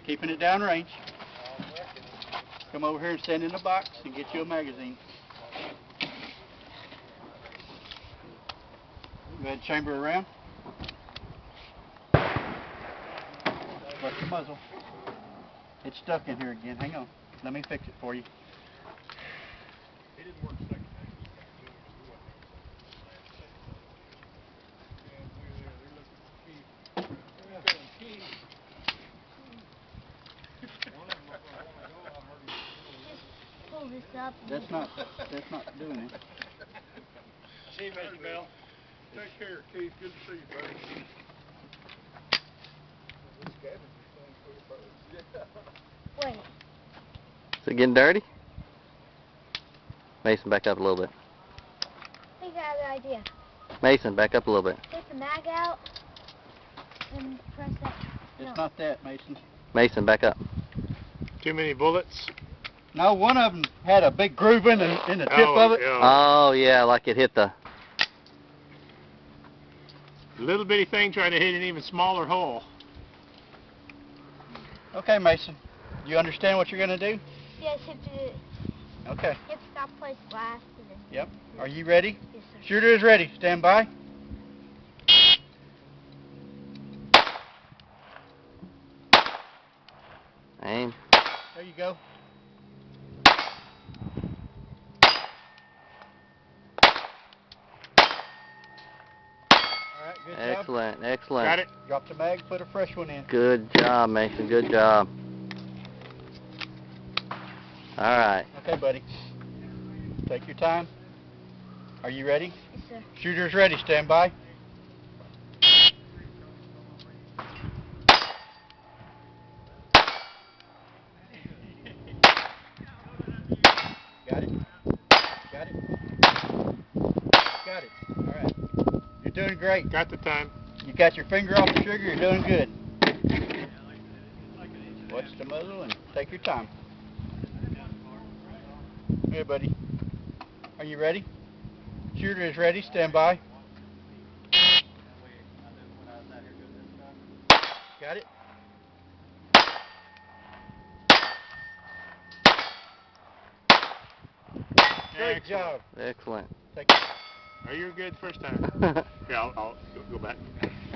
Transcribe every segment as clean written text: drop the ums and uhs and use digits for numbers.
Keeping it downrange. Come over here and stand in the box and get you a magazine. Go ahead and chamber around. Watch the muzzle. It's stuck in here again. Hang on. Let me fix it for you. It didn't work second time. Pull this up. That's not doing it. See you, Mr. Bell. Take care, Keith. Good to see you, buddy. Wait. Is it getting dirty? Mason, back up a little bit. I think I have an idea. Mason, back up a little bit. Take the mag out and press that. It's not that, Mason. Mason, back up. Too many bullets? No, one of them had a big groove in the tip of it. Yeah. Oh, yeah, like it hit the... Little bitty thing trying to hit an even smaller hole. Okay, Mason. You understand what you're going to do? Yes, hip to Okay. hip stop, place blast. And then Yep. Are you ready? Yes, sir. Shooter is ready. Stand by. Aim. There you go. All right, good job. Excellent, excellent. Got it? Drop the mag, put a fresh one in. Good job, Mason. Good job. All right. Okay, buddy. Take your time. Are you ready? Yes, sir. Shooter's ready. Stand by. Got it? Got it? Got it. All right. You're doing great. Got the time. You got your finger off the trigger. You're doing good. Watch the muzzle and take your time. Hey, buddy. Are you ready? Shooter is ready. Stand by. Got it? Great job. Excellent. Take it. Oh, you were good first time. Yeah, I'll go back.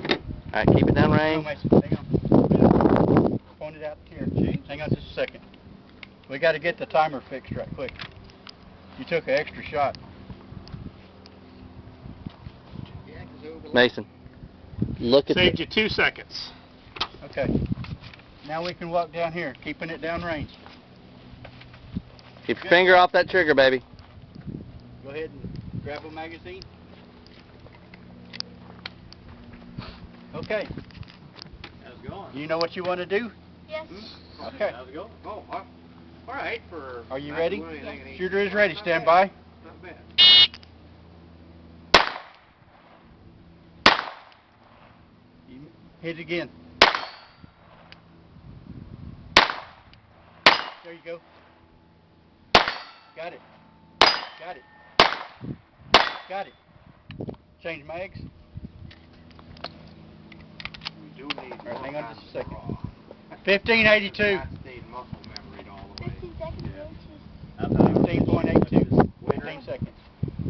All right, keep it down Hang on, range. Mason. Hang on. Point it out here. Hang on just a second. We got to get the timer fixed right quick. You took an extra shot. Mason, look at Saved the... you 2 seconds. Okay. Now we can walk down here, keeping it down range. Keep your finger off that trigger, baby. Go ahead and grab a magazine. Okay. How's it going? You know what you want to do? Yes. Okay. How's it going? Oh, all right. For Are you not ready? doing anything in Shooter is East- ready. not Stand bad. by. Not bad. You hit it again. There you go. Got it. Got it. Got it. Change mags. We do need All right, hang on just a second. 1582. Stayed muscle memory all the way. 15 seconds. Yeah. Inches. 15.82. 15 seconds.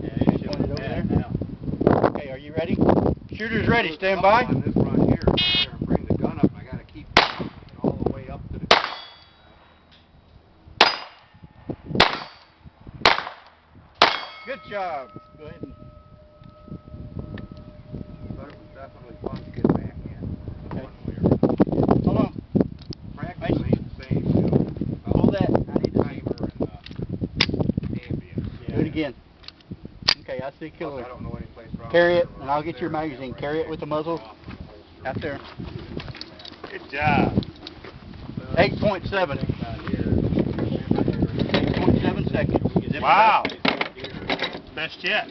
Yeah, it should Point it be over bad there. now. Okay, are you ready? Shooter's ready. Stand by. On this run here, sit there and bring the gun up, and I gotta keep it all the way up to the. Good job. Go ahead and But it was definitely fun to get back in. Okay. One way or hold on. practice ain't the same, you know. Hold that. I need a timer and ambience. Do it again. Okay, I see Plus, killer. I don't know any place around Carry here it, where and I'll I'm get your there, magazine. right Carry it there. with the muzzle out there. Good job. 8.7. 8.7 seconds. Zip it Wow. up. Best yet.